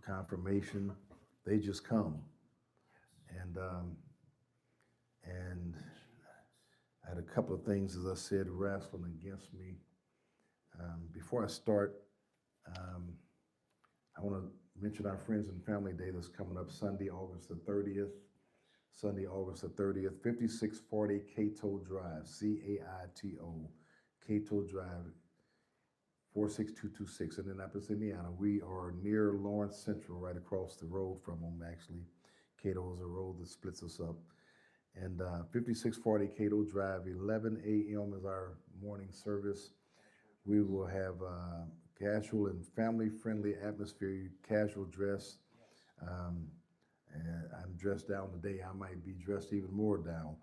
confirmation, they just come. And I had a couple of things, as I said, wrestling against me. Before I start, I want to mention our Friends and Family Day that's coming up Sunday, August the 30th. Sunday, August the 30th, 5640 Cato Drive, C-A-I-T-O, Cato Drive, 46226, Indianapolis, Indiana. We are near Lawrence Central, right across the road from them, actually. Cato is a road that splits us up. And 5640 Cato Drive, 11 a.m. is our morning service. We will have casual and family-friendly atmosphere, casual dress. And I'm dressed down today. I might be dressed even more down.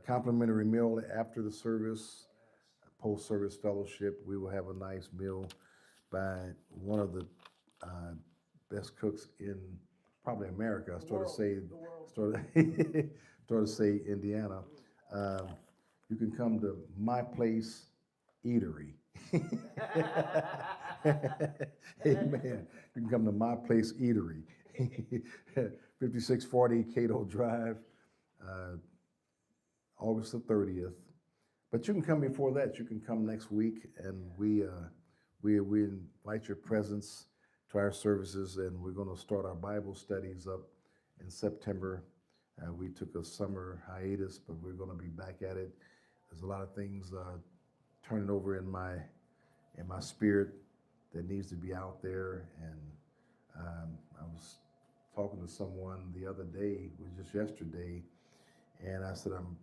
Complimentary meal after the service, post-service fellowship. We will have a nice meal by one of the best cooks in probably America. I started to say Indiana. You can come to My Place Eatery. Amen. You can come to My Place Eatery. 5640 Cato Drive, August the 30th. But you can come before that. You can come next week, and we invite your presence to our services, and we're going to start our Bible studies up in September. We took a summer hiatus, but we're going to be back at it. There's a lot of things turning over in my spirit that needs to be out there, and I was talking to someone the other day, it was just yesterday, and I said I'm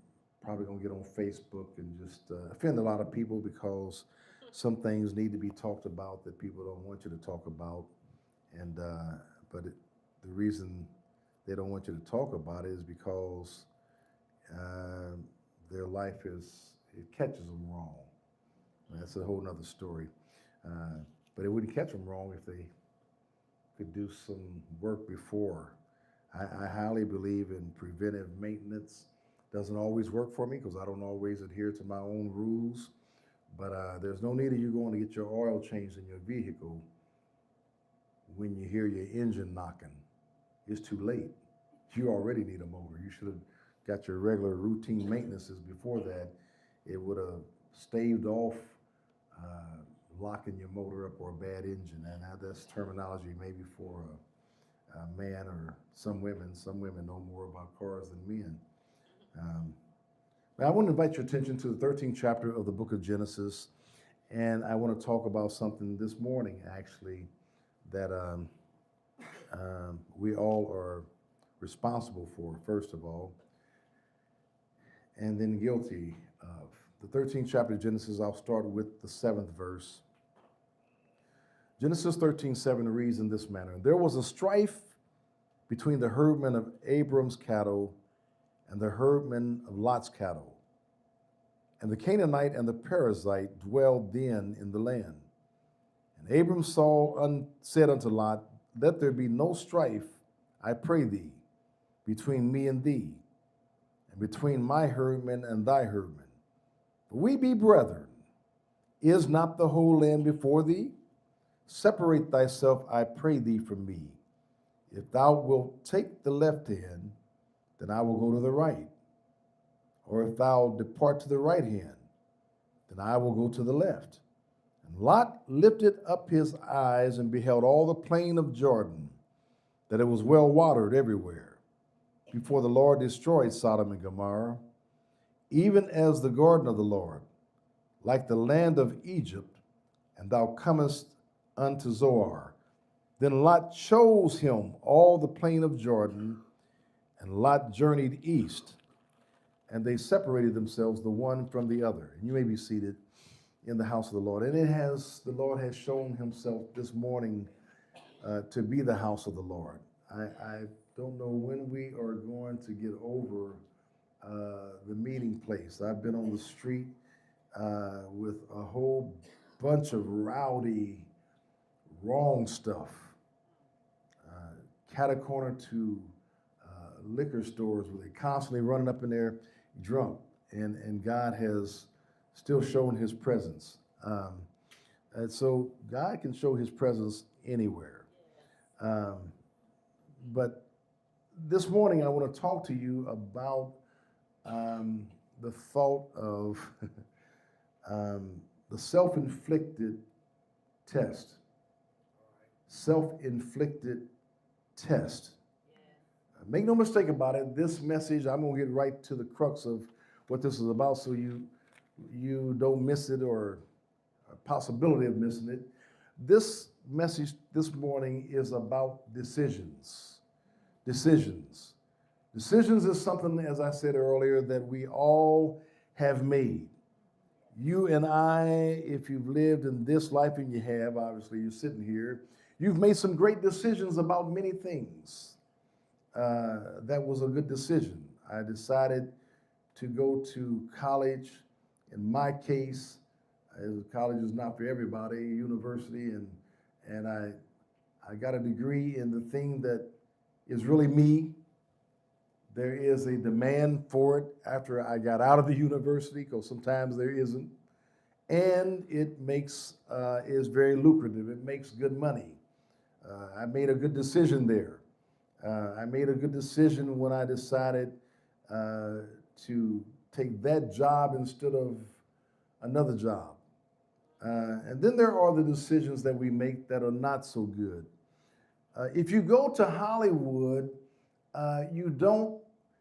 probably going to get on Facebook and just offend a lot of people because some things need to be talked about that people don't want you to talk about, and the reason they don't want you to talk about it is because their life it catches them wrong. That's a whole nother story, but it wouldn't catch them wrong if they could do some work before. I highly believe in preventive maintenance. Doesn't always work for me because I don't always adhere to my own rules, but there's no need of you going to get your oil changed in your vehicle when you hear your engine knocking. It's too late. You already need a motor. You should have got your regular routine maintenances before that. It would have staved off locking your motor up or a bad engine, and that's terminology maybe for a man or some women. Some women know more about cars than men. But I want to invite your attention to the 13th chapter of the book of Genesis, and I want to talk about something this morning, actually, that we all are responsible for, first of all, and then guilty of. The 13th chapter of Genesis, I'll start with the 7th verse. Genesis 13:7 reads in this manner: There was a strife between the herdmen of Abram's cattle and the herdmen of Lot's cattle. And the Canaanite and the Perizzite dwelled then in the land. And Abram said unto Lot, Let there be no strife, I pray thee, between me and thee, and between my herdmen and thy herdmen. For we be brethren. Is not the whole land before thee? Separate thyself, I pray thee, from me. If thou wilt take the left hand, then I will go to the right. Or if thou depart to the right hand, then I will go to the left. And Lot lifted up his eyes and beheld all the plain of Jordan, that it was well watered everywhere, before the Lord destroyed Sodom and Gomorrah, even as the garden of the Lord, like the land of Egypt, and thou comest unto Zoar. Then Lot chose him all the plain of Jordan, and Lot journeyed east, and they separated themselves the one from the other. And you may be seated in the house of the Lord. And the Lord has shown himself this morning to be the house of the Lord. I don't know when we are going to get over the meeting place. I've been on the street with a whole bunch of rowdy, wrong stuff. Cat corner to liquor stores where they're constantly running up in there drunk, and God has still shown his presence. And so God can show his presence anywhere. Um, but this morning I want to talk to you about the thought of the self-inflicted test. Self-inflicted test. Make no mistake about it, this message, I'm going to get right to the crux of what this is about so you don't miss it or a possibility of missing it. This message this morning is about decisions. Decisions. Decisions is something, as I said earlier, that we all have made. You and I, if you've lived in this life, and you have, obviously you're sitting here, you've made some great decisions about many things. That was a good decision. I decided to go to college. In my case, college is not for everybody, university, and I got a degree in the thing that is really me. There is a demand for it after I got out of the university, because sometimes there isn't. And it is very lucrative. It makes good money. I made a good decision there. I made a good decision when I decided to take that job instead of another job. And then there are the decisions that we make that are not so good. If you go to Hollywood,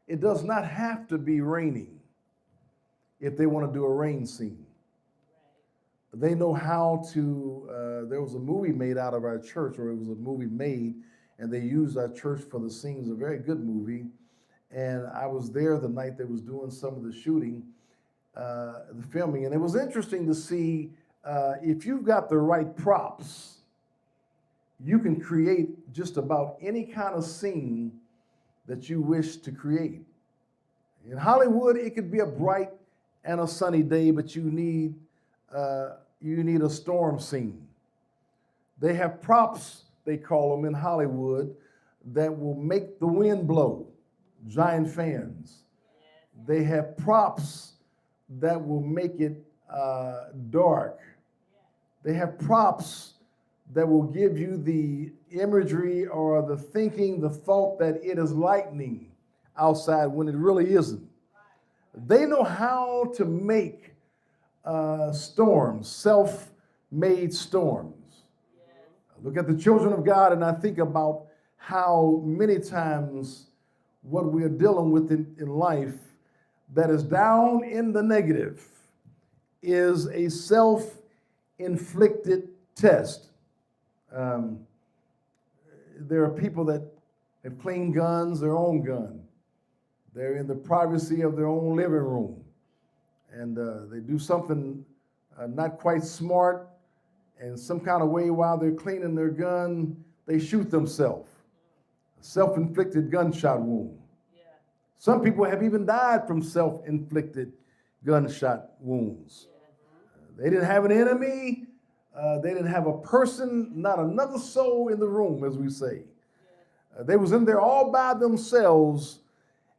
it does not have to be raining if they want to do a rain scene. They know how to, there was a movie made out of our church, or it was a movie made, and they used our church for the scenes, a very good movie. And I was there the night they was doing some of the shooting, the filming, and it was interesting to see if you've got the right props, you can create just about any kind of scene that you wish to create. In Hollywood, it could be a bright and a sunny day, but you need a storm scene. They have props, they call them in Hollywood, that will make the wind blow, giant fans. They have props that will make it dark. They have props that will give you the imagery or the thinking, the thought that it is lightning outside when it really isn't. They know how to make storms, self-made storms. I look at the children of God and I think about how many times what we are dealing with in life that is down in the negative is a self-inflicted test. There are people that have cleaned guns, their own gun. They're in the privacy of their own living room. And they do something not quite smart, and some kind of way while they're cleaning their gun, they shoot themselves. A self-inflicted gunshot wound. Yeah. Some people have even died from self-inflicted gunshot wounds. They didn't have an enemy. They didn't have a person, not another soul in the room, as we say. They was in there all by themselves,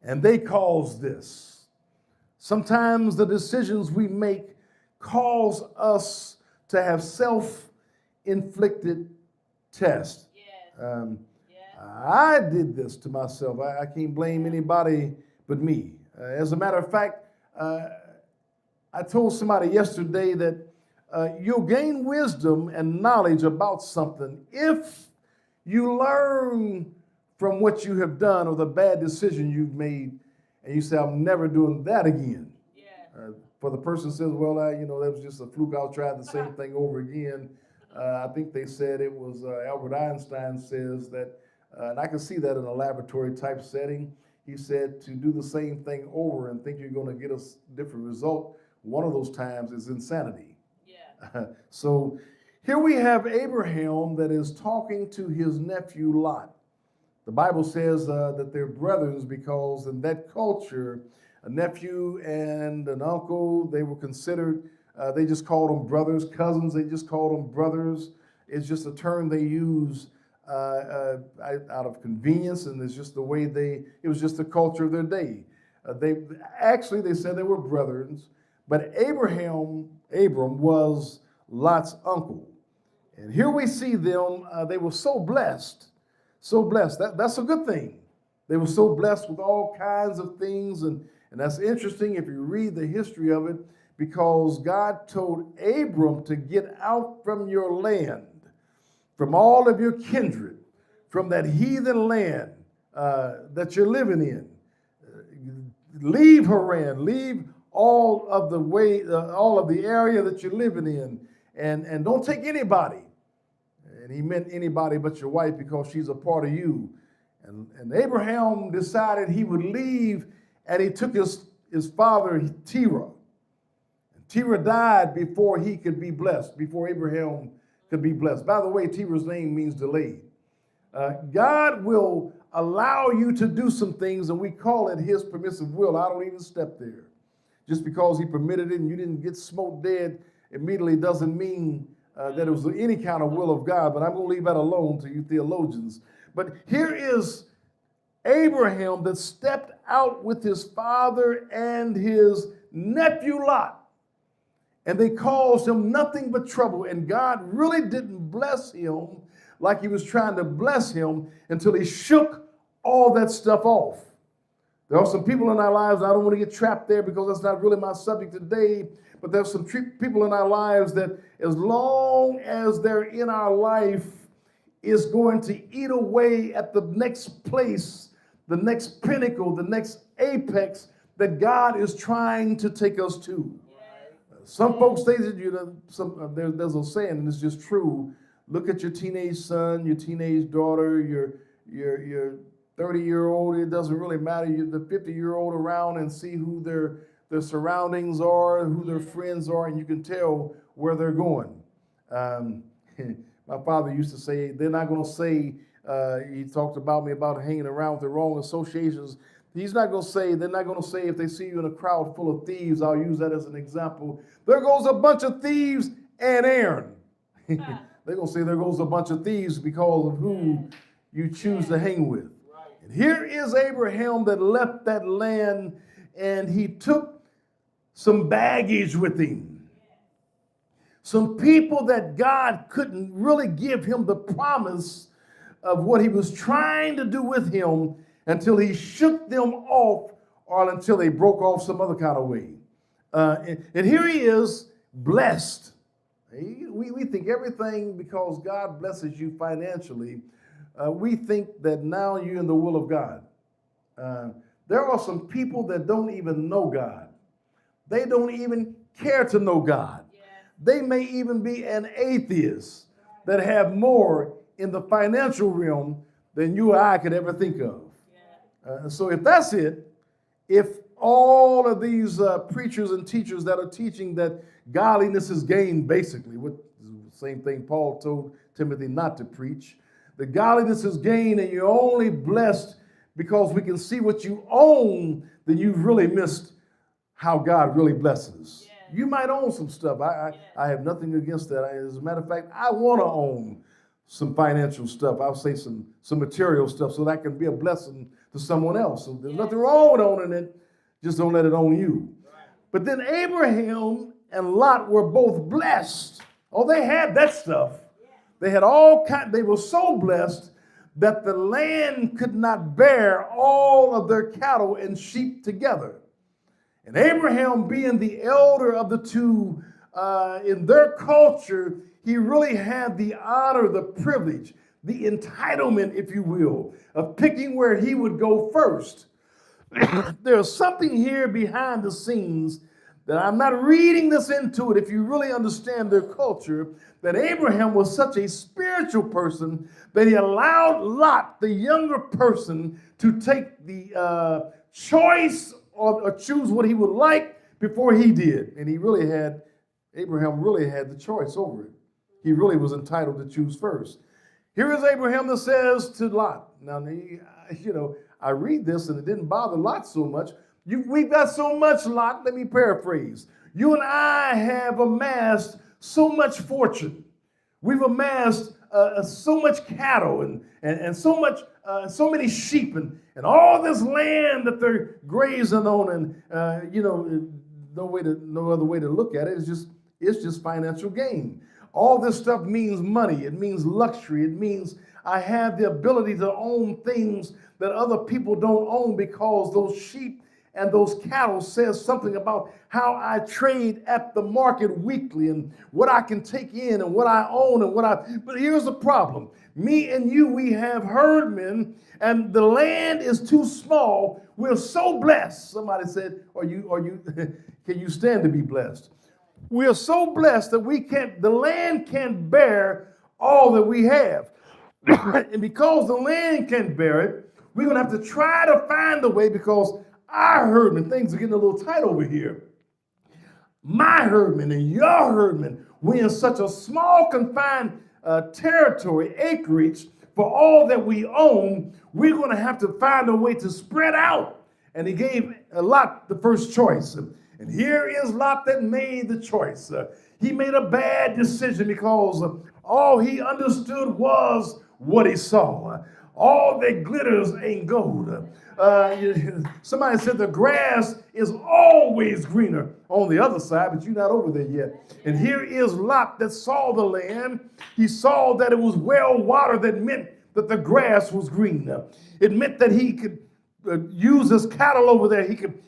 and they caused this. Sometimes the decisions we make cause us to have self-inflicted tests. I did this to myself. I can't blame anybody but me. As a matter of fact, I told somebody yesterday that you'll gain wisdom and knowledge about something if you learn from what you have done or the bad decision you've made, and you say, I'm never doing that again. For the person who says, well, that was just a fluke, I'll try the same thing over again. I think they said it was Albert Einstein says that, and I can see that in a laboratory type setting. He said to do the same thing over and think you're going to get a different result, one of those times is insanity. So here we have Abraham that is talking to his nephew Lot. The Bible says that they're brothers because in that culture, a nephew and an uncle, they were considered, they just called them brothers. Cousins, they just called them brothers. It's just a term they use out of convenience, and it's just the way it was just the culture of their day. They said they were brothers, but Abram was Lot's uncle. And here we see them, they were so blessed So blessed. That's a good thing. They were so blessed with all kinds of things. And that's interesting if you read the history of it, because God told Abram to get out from your land, from all of your kindred, from that heathen land that you're living in. Leave Haran, leave all of the area that you're living in, and don't take anybody. And he meant anybody but your wife, because she's a part of you. And Abraham decided he would leave, and he took his father Terah. And Terah died before he could be blessed, before Abraham could be blessed. By the way, Terah's name means delayed. God will allow you to do some things, and we call it his permissive will. I don't even step there. Just because he permitted it and you didn't get smoked dead immediately doesn't mean that it was any kind of will of God, but I'm going to leave that alone to you theologians. But here is Abraham that stepped out with his father and his nephew Lot, and they caused him nothing but trouble, and God really didn't bless him like he was trying to bless him until he shook all that stuff off. There are some people in our lives, I don't want to get trapped there because that's not really my subject today, but there's some people in our lives that as long as they're in our life is going to eat away at the next place, the next pinnacle, the next apex that God is trying to take us to. Some folks say that there's a saying, and it's just true. Look at your teenage son, your teenage daughter, your 30-year-old. It doesn't really matter. The 50-year-old around, and see who their surroundings are, who their friends are, and you can tell where they're going. My father used to say, they're not going to say, he talked about me about hanging around with the wrong associations. They're not going to say if they see you in a crowd full of thieves, I'll use that as an example. There goes a bunch of thieves and Aaron. They're going to say there goes a bunch of thieves because of who you choose to hang with. And here is Abraham that left that land, and he took some baggage with him. Some people that God couldn't really give him the promise of what he was trying to do with him until he shook them off, or until they broke off some other kind of way. And here he is, blessed. We think everything, because God blesses you financially, we think that now you're in the will of God. There are some people that don't even know God. They don't even care to know God. They may even be an atheist that have more in the financial realm than you or I could ever think of. So if that's it, if all of these preachers and teachers that are teaching that godliness is gain, basically, what the same thing Paul told Timothy not to preach, that godliness is gain and you're only blessed because we can see what you own, then you've really missed how God really blesses. You might own some stuff. I have nothing against that. As a matter of fact, I want to own some financial stuff. I'll say some material stuff so that can be a blessing to someone else. So there's nothing wrong with owning it. Just don't let it own you. But then Abraham and Lot were both blessed. Oh, they had that stuff. They had they were so blessed that the land could not bear all of their cattle and sheep together. And Abraham, being the elder of the two, in their culture, he really had the honor, the privilege, the entitlement, if you will, of picking where he would go first. There's something here behind the scenes that I'm not reading this into it. If you really understand their culture, that Abraham was such a spiritual person that he allowed Lot, the younger person, to take the choice or choose what he would like before he did. And Abraham really had the choice over it. He really was entitled to choose first. Here is Abraham that says to Lot. Now, I read this and it didn't bother Lot so much. We've got so much, Lot. Let me paraphrase. You and I have amassed so much fortune. We've amassed so much cattle and so many sheep and all this land that they're grazing on, and no other way to look at it. It's just financial gain. All this stuff means money. It means luxury. It means I have the ability to own things that other people don't own, because those sheep and those cattle says something about how I trade at the market weekly and what I can take in and what I own and but here's the problem. Me and you, we have herdmen, and the land is too small. We're so blessed. Somebody said, can you stand to be blessed? We are so blessed that the land can't bear all that we have. And because the land can't bear it, we're going to have to try to find a way, because our herdmen, things are getting a little tight over here. My herdmen and your herdmen, we're in such a small, confined territory, acreage, for all that we own, we're going to have to find a way to spread out. And he gave Lot the first choice. And here is Lot that made the choice. He made a bad decision, because all he understood was what he saw. All that glitters ain't gold. Somebody said the grass is always greener on the other side, but you're not over there yet. And here is Lot that saw the land. He saw that it was well watered. That meant that the grass was green. It meant that he could use his cattle over there.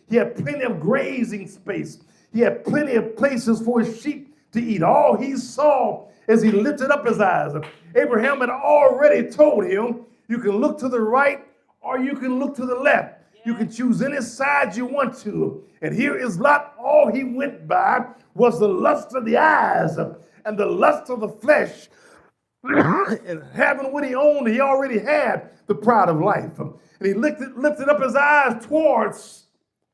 He had plenty of grazing space. He had plenty of places for his sheep to eat. All he saw as he lifted up his eyes, Abraham had already told him, you can look to the right or you can look to the left. You can choose any side you want to. And here is Lot. All he went by was the lust of the eyes and the lust of the flesh. And having what he owned, he already had the pride of life. And he lifted up his eyes towards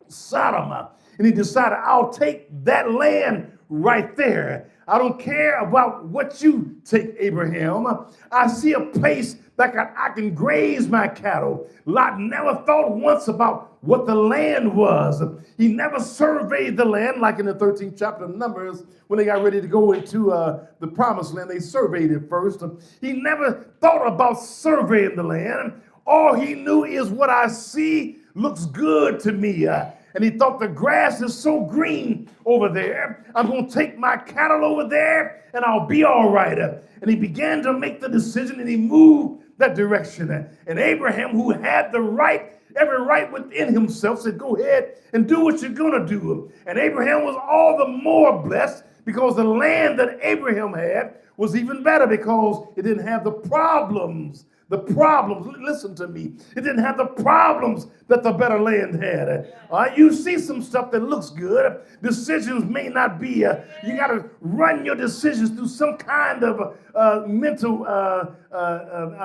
Sodom. And he decided, I'll take that land right there. I don't care about what you take, Abraham. I see a place that I can graze my cattle. Lot never thought once about what the land was. He never surveyed the land, like in the 13th chapter of Numbers, when they got ready to go into the promised land. They surveyed it first. He never thought about surveying the land. All he knew is what I see looks good to me. And he thought the grass is so green over there. I'm going to take my cattle over there and I'll be all right. And he began to make the decision and he moved that direction. And Abraham, who had every right within himself, said, go ahead and do what you're going to do. And Abraham was all the more blessed because the land that Abraham had was even better, because it didn't have the problems. Listen to me. It didn't have the problems that the better land had. You see some stuff that looks good. Decisions may not be. You got to run your decisions through some kind of mental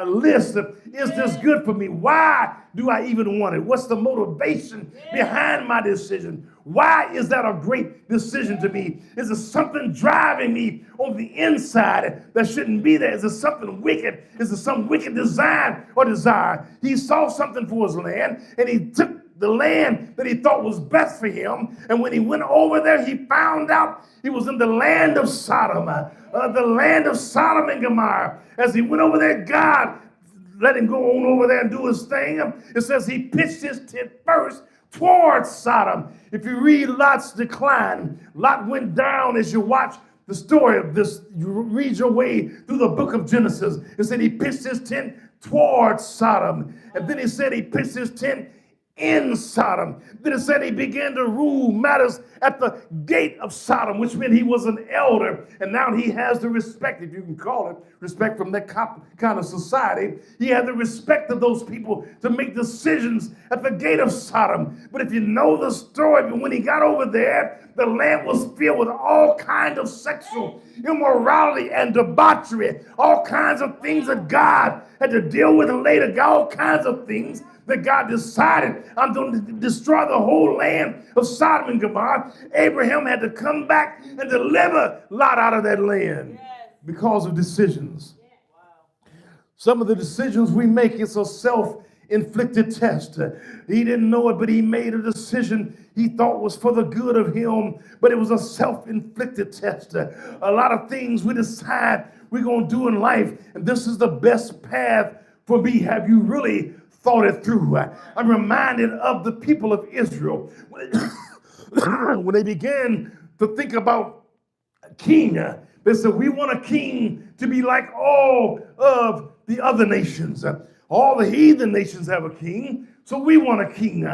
list. Is this good for me? Why do I even want it? What's the motivation behind my decision? Why is that a great decision to me? Is there something driving me on the inside that shouldn't be there? Is there something wicked? Is there some wicked design or desire? He saw something for his land, and he took the land that he thought was best for him. And when he went over there, he found out he was in the land of Sodom, the land of Sodom and Gomorrah. As he went over there, God let him go on over there and do his thing. It says he pitched his tent first towards Sodom. If you read Lot's decline, Lot went down. As you watch the story of this, you read your way through the book of Genesis. It said he pitched his tent towards Sodom. And then he said he pitched his tent in Sodom. Then it said he began to rule matters at the gate of Sodom, which meant he was an elder. And now he has the respect, if you can call it respect, from that kind of society. He had the respect of those people to make decisions at the gate of Sodom. But if you know the story, when he got over there, the land was filled with all kinds of sexual immorality and debauchery, all kinds of things that God had to deal with later, all kinds of things that God decided, I'm going to destroy the whole land of Sodom and Gomorrah. Abraham had to come back and deliver Lot out of that land because of decisions. Some of the decisions we make, it's a self-inflicted test. He didn't know it, but he made a decision he thought was for the good of him, but it was a self-inflicted test. A lot of things we decide we're going to do in life, and this is the best path for me. Have you really thought it through? I'm reminded of the people of Israel when they began to think about a king. They said, we want a king to be like all of the other nations. All the heathen nations have a king, so we want a king.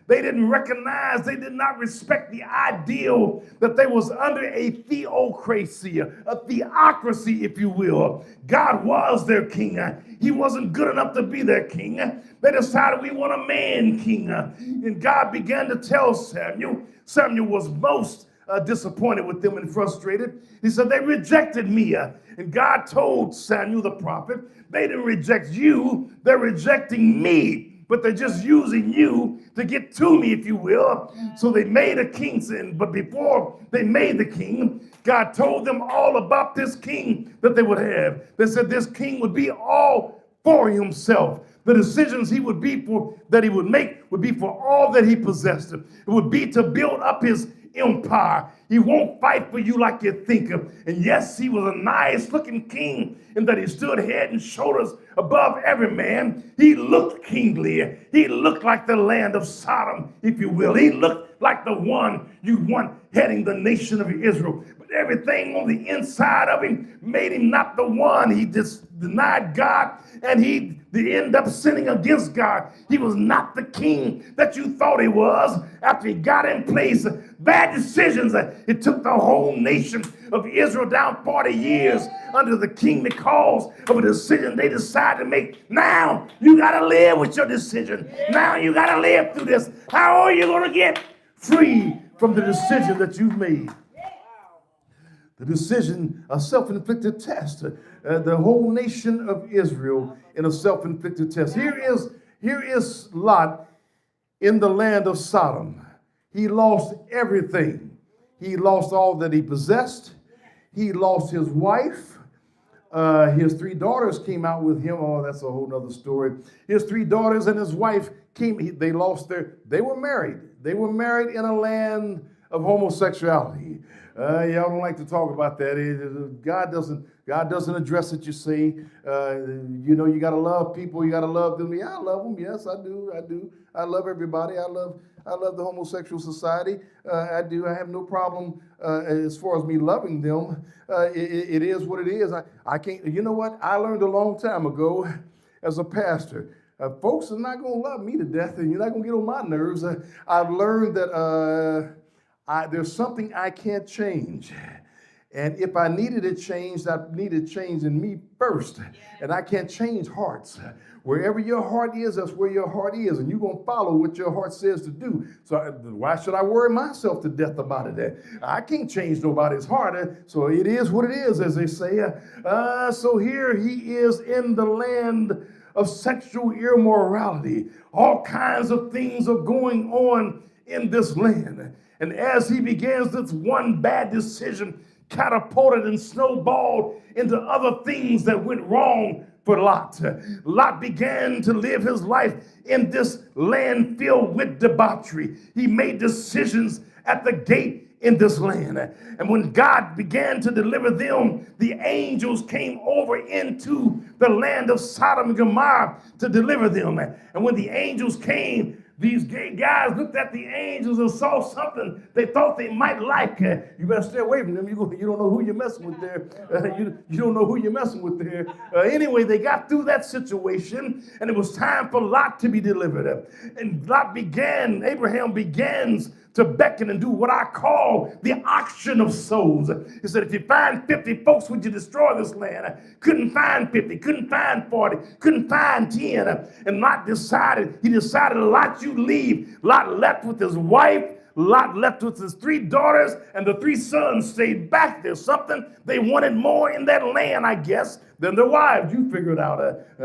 They didn't recognize, they did not respect the ideal that they was under a theocracy, a theocracy, if you will. God was their king. He wasn't good enough to be their king. They decided we want a man king. And God began to tell Samuel. Samuel was most disappointed with them and frustrated. He said, they rejected me. And God told Samuel the prophet, they didn't reject you, they're rejecting me. But they're just using you to get to me, if you will. So they made a king, but before they made the king, God told them all about this king that they would have. They said this king would be all for himself. The decisions he would be for, that he would make, would be for all that he possessed. It would be to build up his empire. He won't fight for you like you think of. And yes, he was a nice looking king in that he stood head and shoulders above every man. He looked kingly. He looked like the land of Sodom, if you will. He looked like the one you want heading the nation of Israel. But everything on the inside of him made him not the one. He just denied God, and he ended up sinning against God. He was not the king that you thought he was. After he got in place, bad decisions. It took the whole nation of Israel down 40 years under the king because of a decision they decided to make. Now you got to live with your decision. Now you got to live through this. How are you going to get free from the decision that you've made? The decision, a self-inflicted test. The whole nation of Israel in a self-inflicted test. Here is Lot in the land of Sodom. He lost everything. He lost all that he possessed. He lost his wife. His 3 daughters came out with him. Oh, that's a whole nother story. His 3 daughters and his wife came. They were married. They were married in a land of homosexuality. Y'all don't like to talk about that. God doesn't address it, you see. You got to love people. You got to love them. Yeah, I love them. Yes, I do. I love everybody. I love the homosexual society. I do. I have no problem as far as me loving them. It is what it is. I can't. You know what? I learned a long time ago as a pastor. Folks are not going to love me to death, and you're not going to get on my nerves. I've learned that there's something I can't change. And if I needed it changed, I needed change in me first. And I can't change hearts. Wherever your heart is, that's where your heart is. And you're going to follow what your heart says to do. So why should I worry myself to death about it? I can't change nobody's heart. So it is what it is, as they say. So here he is in the land of sexual immorality. All kinds of things are going on in this land. And as he begins, this one bad decision catapulted and snowballed into other things that went wrong for Lot. Lot began to live his life in this land filled with debauchery. He made decisions at the gate in this land. And when God began to deliver them, the angels came over into the land of Sodom and Gomorrah to deliver them. And when the angels came, these gay guys looked at the angels and saw something they thought they might like. You better stay away from them. You don't know who you're messing with there. You don't know who you're messing with there. Anyway, they got through that situation, and it was time for Lot to be delivered. And Abraham begins to beckon and do what I call the auction of souls. He said, if you find 50 folks, would you destroy this land? Couldn't find 50, couldn't find 40, couldn't find 10. And Lot decided, Lot, you leave. Lot left with his wife. Lot left with his 3 daughters, and the 3 sons stayed back. There's something they wanted more in that land, I guess, than their wives. You figure it out.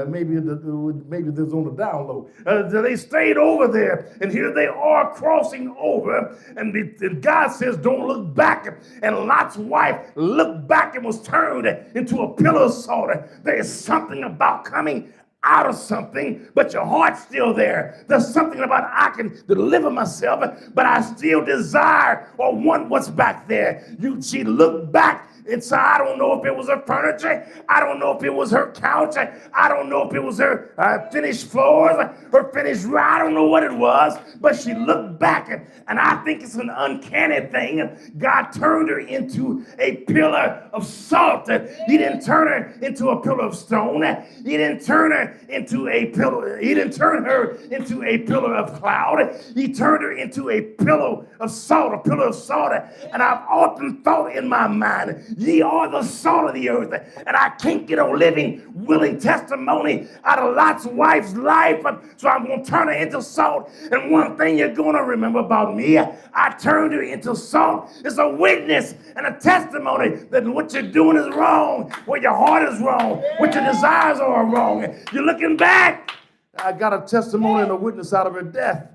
Maybe there's on the down low. They stayed over there, and here they are crossing over, and God says, don't look back. And Lot's wife looked back and was turned into a pillar of salt. There is something about coming out of something, but your heart's still there. There's something about I can deliver myself, but I still desire or want what's back there. She looked back So I don't know if it was her furniture. I don't know if it was her couch. I don't know if it was her finished floors, her finished roof. I don't know what it was, but she looked back, and I think it's an uncanny thing. God turned her into a pillar of salt. He didn't turn her into a pillar of stone. He didn't turn her into a pillar. He didn't turn her into a pillar of cloud. He turned her into a pillar of salt, a pillar of salt. And I've often thought in my mind, ye are the salt of the earth. And I can't get a living, willing testimony out of Lot's wife's life. So I'm going to turn her into salt. And one thing you're going to remember about me, I turned her into salt. It's a witness and a testimony that what you're doing is wrong, what your heart is wrong, what your desires are wrong. You're looking back. I got a testimony and a witness out of her death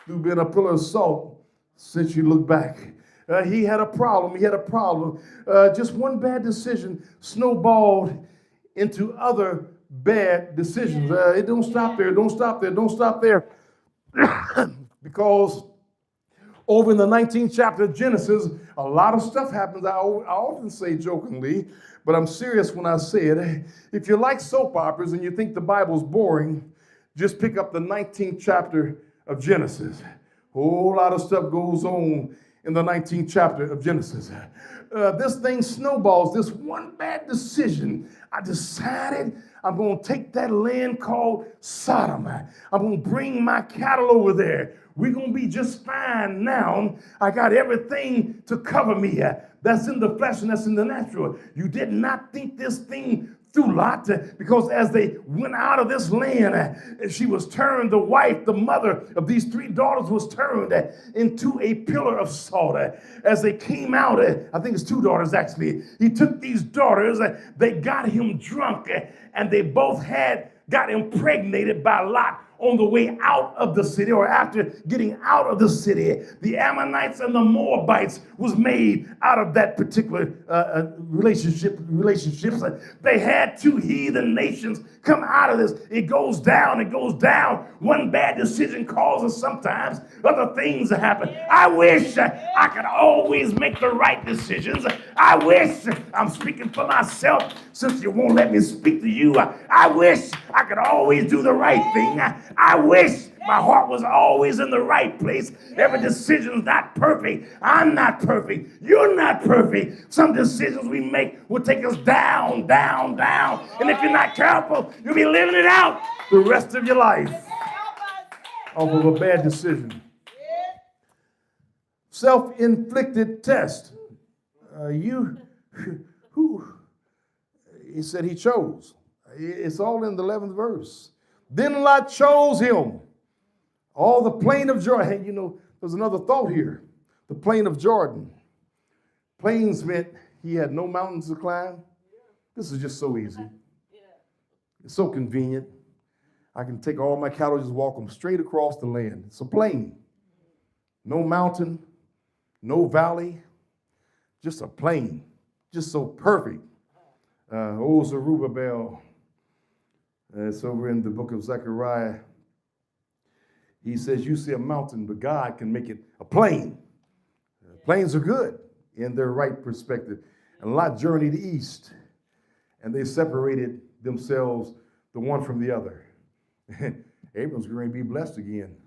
through being a pillar of salt since you look back. He had a problem. Just one bad decision snowballed into other bad decisions. It don't stop there. Don't stop there. Because over in the 19th chapter of Genesis, a lot of stuff happens. I often say jokingly, but I'm serious when I say it. If you like soap operas and you think the Bible's boring, just pick up the 19th chapter of Genesis. A whole lot of stuff goes on in the 19th chapter of Genesis. This thing snowballs. This one bad decision. I decided I'm going to take that land called Sodom. I'm going to bring my cattle over there. We're going to be just fine now. I got everything to cover me. That's in the flesh and that's in the natural. You did not think this thing through, Lot, because as they went out of this land, she was turned, the wife, the mother of these three daughters was turned into a pillar of salt. As they came out, I think it's two daughters actually, he took these daughters, they got him drunk, and they both got impregnated by Lot on the way out of the city, or after getting out of the city. The Ammonites and the Moabites was made out of that particular relationships. They had two heathen nations come out of this. It goes down. One bad decision causes sometimes other things to happen. I wish I could always make the right decisions. I wish, I'm speaking for myself since you won't let me speak to you. I wish I could always do the right thing. I wish my heart was always in the right place. Every decision's not perfect. I'm not perfect. You're not perfect. Some decisions we make will take us down. And if you're not careful, you'll be living it out the rest of your life off of a bad decision. Self-inflicted test. He said he chose. It's all in the 11th verse. Then Lot chose him. All the plain of Jordan. Hey, there's another thought here. The plain of Jordan. Plains meant he had no mountains to climb. This is just so easy. It's so convenient. I can take all my cattle, just walk them straight across the land. It's a plain. No mountain, no valley, just a plain. Just so perfect. Zerubbabel, it's over in the book of Zechariah. He says, you see a mountain, but God can make it a plain. Plains are good in their right perspective. And Lot journeyed east, and they separated themselves, the one from the other. Abram's going to be blessed again.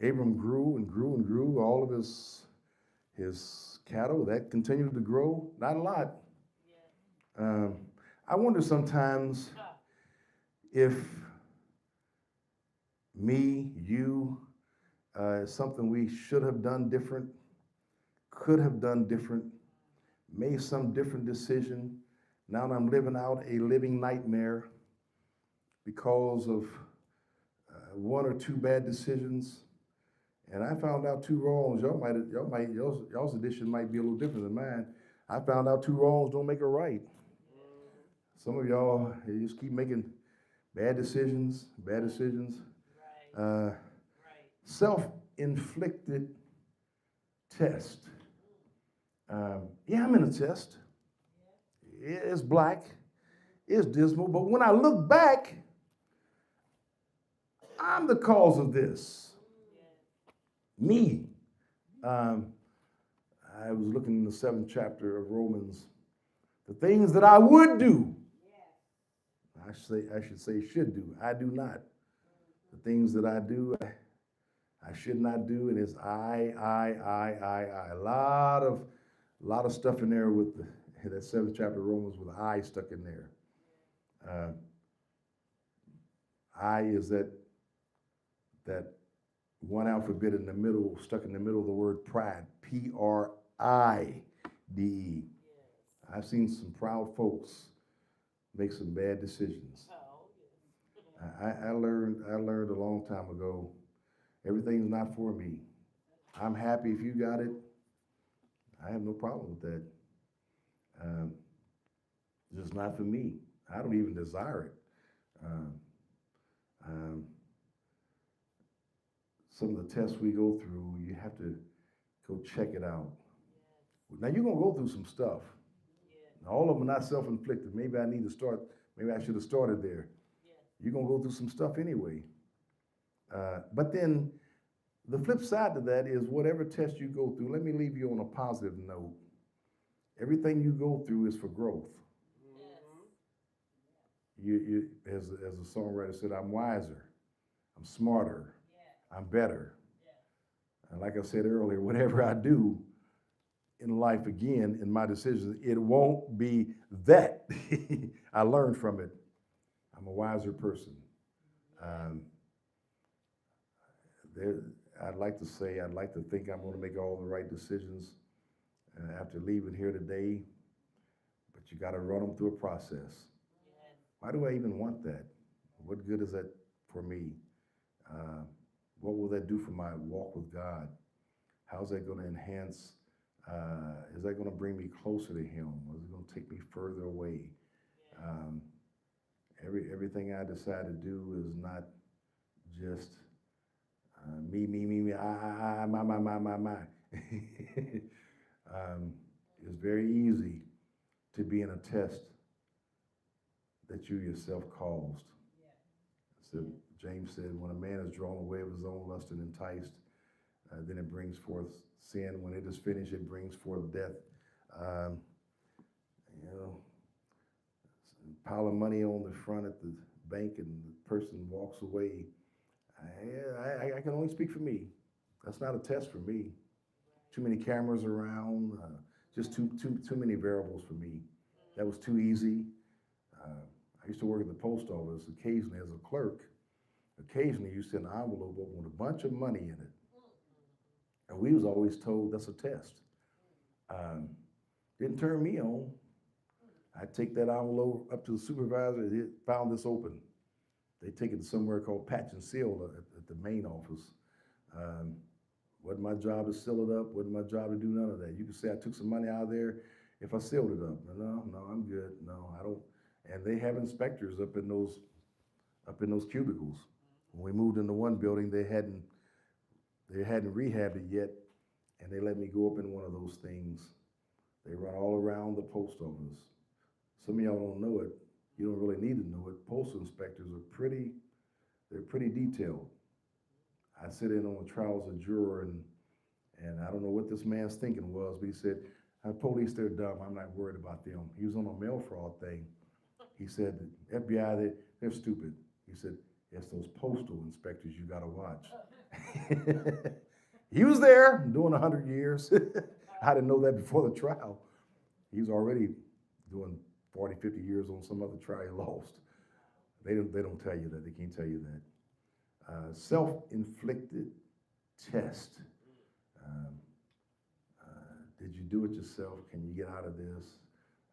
Abram grew and grew and grew. All of his cattle, that continued to grow. Not a lot. I wonder sometimes if me, you, something we should have done different, could have done different, made some different decision. Now I'm living out a living nightmare because of one or two bad decisions. And I found out two wrongs. Y'all's edition might be a little different than mine. I found out two wrongs don't make a right. Some of y'all, you just keep making bad decisions. Right. Self-inflicted test. I'm in a test. It's black. It's dismal. But when I look back, I'm the cause of this. Me. I was looking in the 7th chapter of Romans. The things that I would do, I should say should do. I do not. The things that I do, I should not do. And it's I. A lot of stuff in there with that 7th chapter of Romans with I stuck in there. I is that one alphabet in the middle, stuck in the middle of the word pride. Pride. I've seen some proud folks make some bad decisions. I learned a long time ago, everything's not for me. I'm happy if you got it. I have no problem with that. It's just not for me. I don't even desire it. Some of the tests we go through, you have to go check it out. Now you're gonna go through some stuff. Now, all of them are not self-inflicted. Maybe I should have started there. You're gonna go through some stuff anyway. But then the flip side to that is whatever test you go through, let me leave you on a positive note. Everything you go through is for growth. You as the songwriter said, I'm wiser, I'm smarter, I'm better. And like I said earlier, whatever I do in life again, in my decisions, it won't be that. I learned from it. I'm a wiser person. I'd like to think I'm going to make all the right decisions after leaving here today, but you got to run them through a process. Why do I even want that? What good is that for me? What will that do for my walk with God? How's that going to enhance? Is that going to bring me closer to Him? Or is it going to take me further away? Everything I decide to do is not just me, I, my. It's very easy to be in a test that you yourself caused. So James said, when a man is drawn away of his own lust and enticed, then it brings forth sin. When it is finished, it brings forth death. A pile of money on the front at the bank and the person walks away. I can only speak for me. That's not a test for me. Too many cameras around, just too many variables for me. That was too easy. I used to work at the post office occasionally as a clerk. Occasionally you send an envelope open with a bunch of money in it. And we was always told that's a test. Didn't turn me on. I take that envelope up to the supervisor, and found this open. They take it to somewhere called Patch and Seal at the main office. Wasn't my job to seal it up, wasn't my job to do none of that. You could say I took some money out of there if I sealed it up. No, I'm good. No, I don't. And they have inspectors up in those cubicles. When we moved into one building, they hadn't rehabbed it yet, and they let me go up in one of those things. They run all around the post office. Some of y'all don't know it. You don't really need to know it. Postal inspectors are pretty detailed. I sit in on the trials of juror, and I don't know what this man's thinking was, but he said, police, they're dumb. I'm not worried about them. He was on a mail fraud thing. He said, the FBI, they're stupid. He said, it's those postal inspectors you got to watch. He was there doing 100 years. I didn't know that before the trial. He was already doing 40, 50 years on some other trial he lost. They don't tell you that. They can't tell you that. Self-inflicted test. Did you do it yourself? Can you get out of this?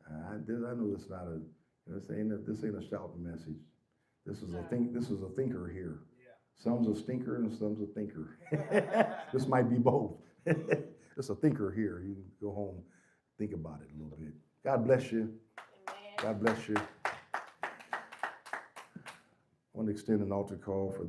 I know this not a this ain't a shouting message. This is a thinker here. Some's a stinker and some's a thinker. This might be both. It's a thinker here. You can go home, think about it a little bit. God bless you. Amen. God bless you. I want to extend an altar call for